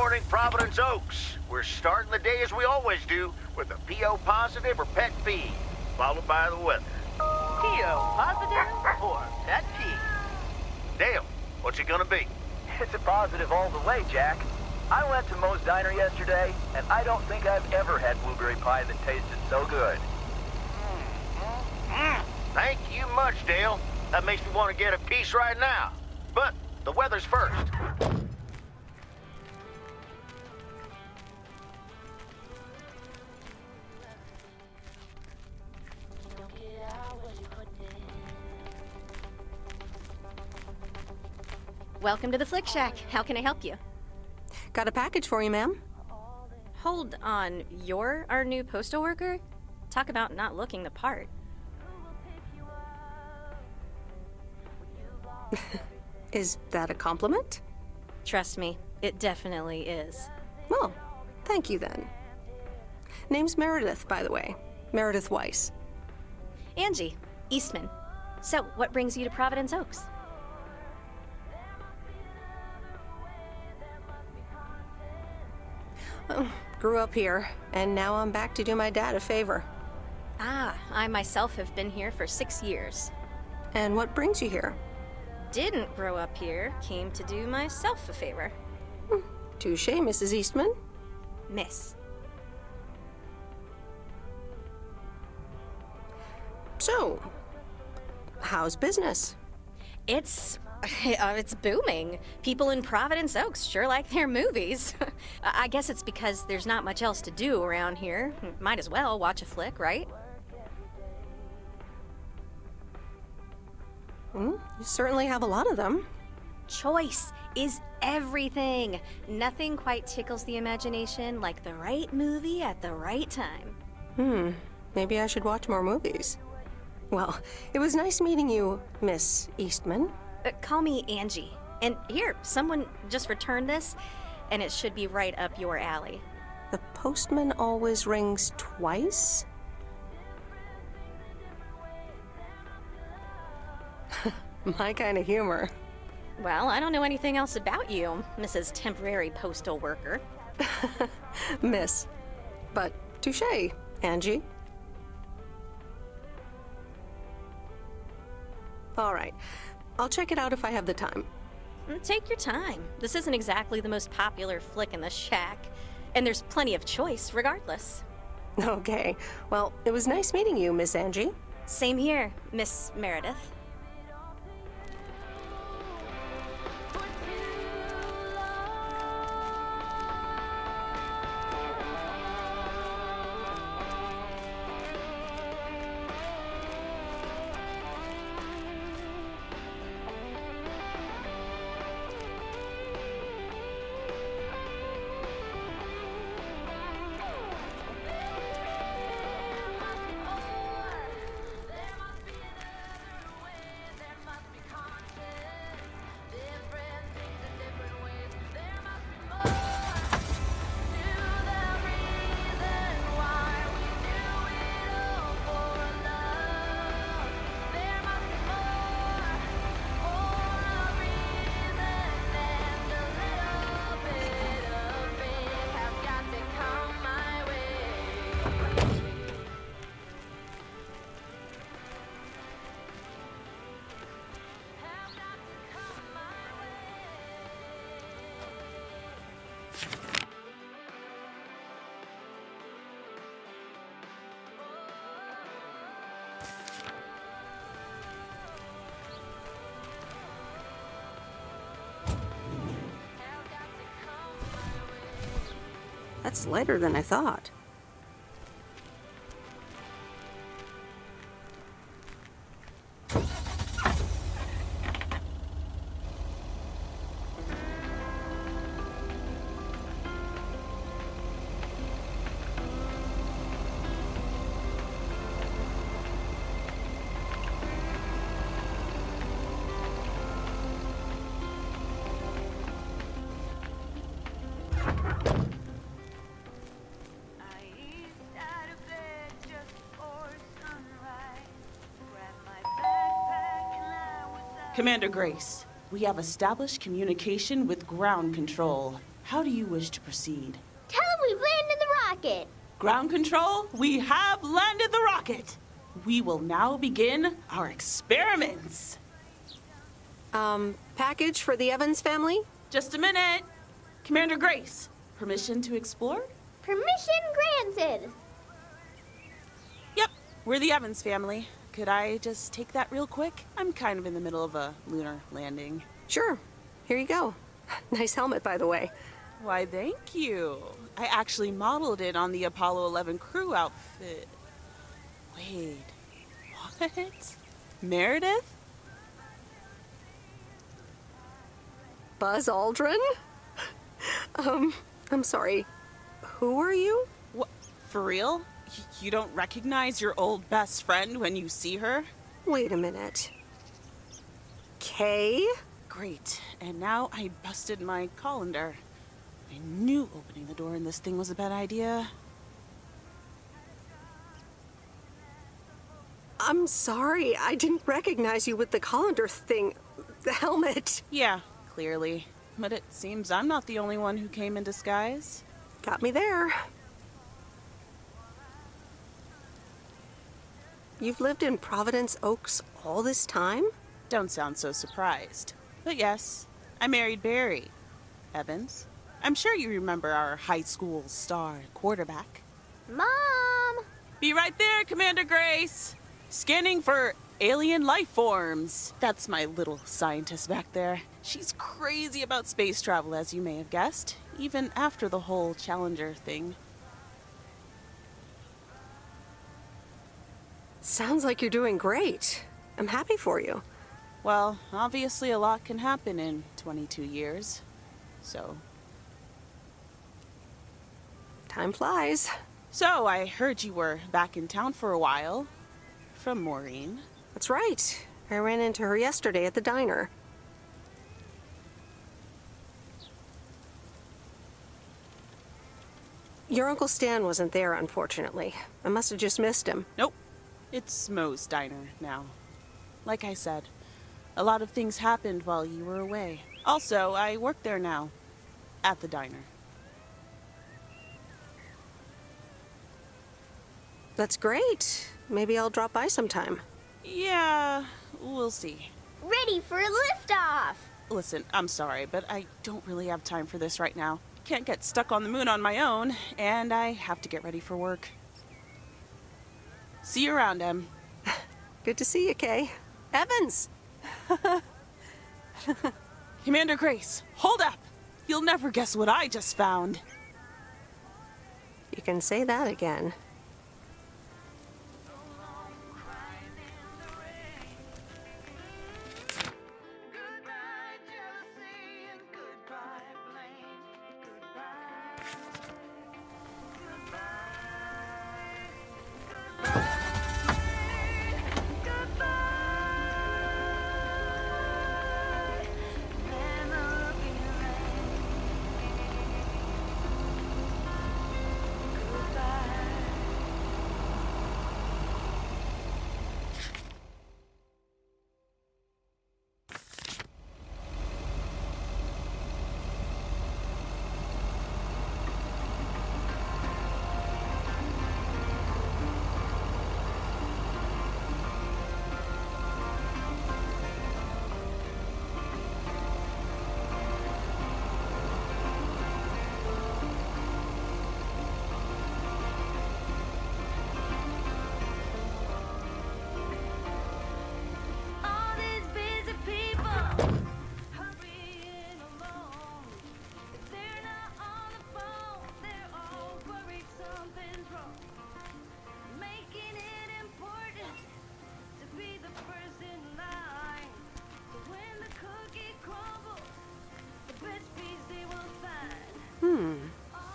morning, Providence Oaks. We're starting the day as we always do, with a PO positive or pet peeve, followed by the weather. PO positive or pet peeve? Dale, what's it gonna be? It's a positive all the way, Jack. I went to Moe's Diner yesterday, and I don't think I've ever had blueberry pie that tasted so good. Thank you much, Dale. That makes me want to get a piece right now. But the weather's first. Welcome to the Flick Shack. How can I help you? Got a package for you, ma'am. Hold on, you're our new postal worker? Talk about not looking the part. Is that a compliment? Trust me, it definitely is. Well, thank you then. Name's Meredith, by the way. Meredith Weiss. Angie, Eastman. So, what brings you to Providence Oaks? Grew up here, and now I'm back to do my dad a favor. Ah, I myself have been here for 6 years. And what brings you here? Didn't grow up here, came to do myself a favor. Touché, Mrs. Eastman. Miss. So, how's business? It's booming. People in Providence Oaks sure like their movies. I guess it's because there's not much else to do around here. Might as well watch a flick, right? You certainly have a lot of them. Choice is everything. Nothing quite tickles the imagination like the right movie at the right time. Maybe I should watch more movies. Well, it was nice meeting you, Miss Eastman. Call me Angie. And here, someone just returned this, and it should be right up your alley. The postman always rings twice? My kind of humor. Well, I don't know anything else about you, Mrs. Temporary Postal Worker. Miss. But touché, Angie. All right. I'll check it out if I have the time. Take your time. This isn't exactly the most popular flick in the shack, and there's plenty of choice regardless. Okay. Well, it was nice meeting you, Miss Angie. Same here, Miss Meredith. That's lighter than I thought. Commander Grace, we have established communication with ground control. how do you wish to proceed? Tell him we've landed the rocket. Ground control, we have landed the rocket. We will now begin our experiments. Package for the Evans family? Just a minute. Commander Grace, permission to explore? Permission granted. Yep, we're the Evans family. Could I just take that real quick? I'm kind of in the middle of a lunar landing. Sure. Here you go. Nice helmet, by the way. Why, thank you. I actually modeled it on the Apollo 11 crew outfit. Wait, what? Meredith? Buzz Aldrin? I'm sorry. Who are you? What, for real? You don't recognize your old best friend when you see her? Wait a minute. Kay? Great, and now I busted my colander. I knew opening the door in this thing was a bad idea. I'm sorry. I didn't recognize you with the colander thing. The helmet. Yeah, clearly. But it seems I'm not the only one who came in disguise. Got me there. You've lived in Providence Oaks all this time? Don't sound so surprised. But yes, I married Barry Evans. I'm sure you remember our high school star quarterback. Mom! Be right there, Commander Grace! Scanning for alien life forms. That's my little scientist back there. She's crazy about space travel, as you may have guessed, even after the whole Challenger thing. Sounds like you're doing great. I'm happy for you. Well, obviously a lot can happen in 22 years, so... Time flies. So, I heard you were back in town for a while. From Maureen. That's right. I ran into her yesterday at the diner. Your Uncle Stan wasn't there, unfortunately. I must have just missed him. Nope. It's Mo's diner now. Like I said, a lot of things happened while you were away. Also, I work there now. At the diner. That's great. Maybe I'll drop by sometime. Yeah, we'll see. Ready for a liftoff! Listen, I'm sorry, but I don't really have time for this right now. Can't get stuck on the moon on my own, and I have to get ready for work. See you around, Em. Good to see you, Kay. Evans! Commander Grace, hold up! You'll never guess what I just found. You can say that again.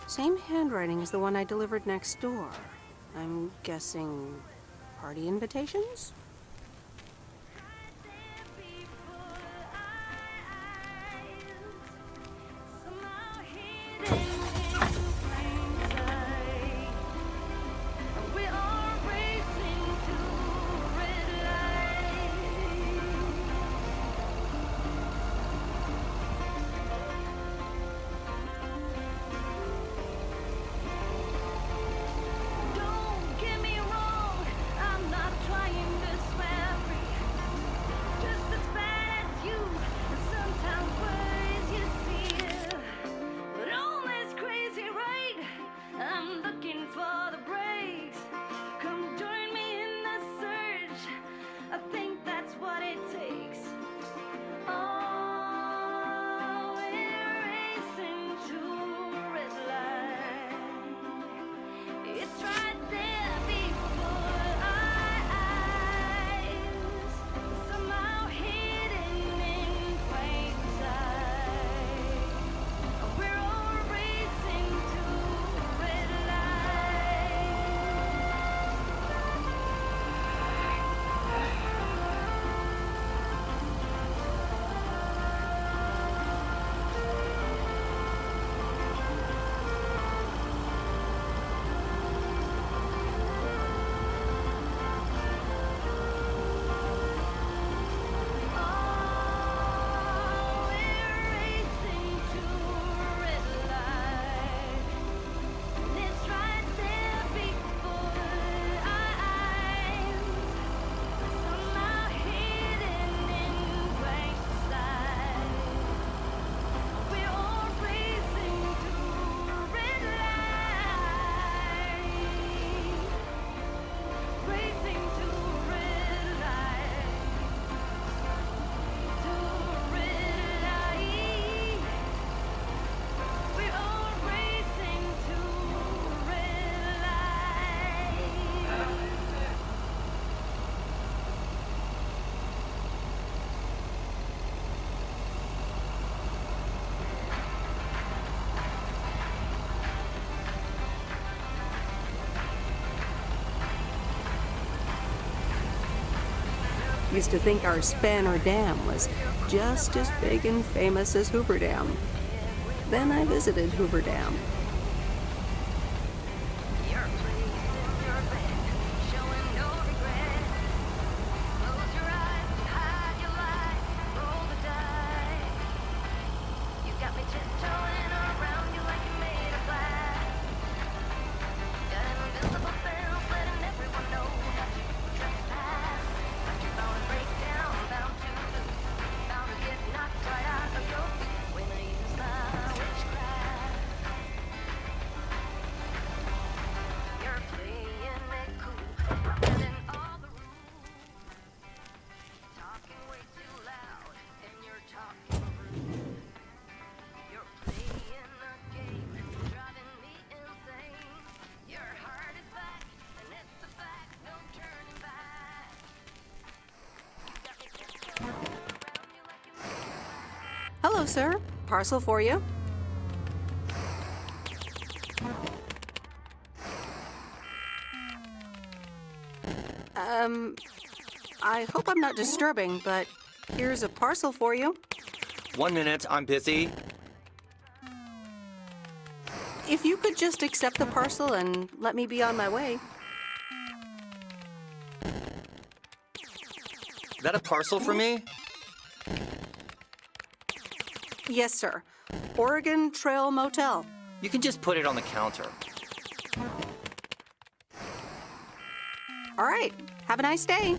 Same handwriting as the one I delivered next door. I'm guessing party invitations? Used to think our Spanner Dam was just as big and famous as Hoover Dam. Then I visited Hoover Dam. Hello, sir. Parcel for you. I hope I'm not disturbing, but here's a parcel for you. 1 minute, I'm busy. If you could just accept the parcel and let me be on my way. Is that a parcel for me? Yes, sir. Oregon Trail Motel. You can just put it on the counter. All right. Have a nice day.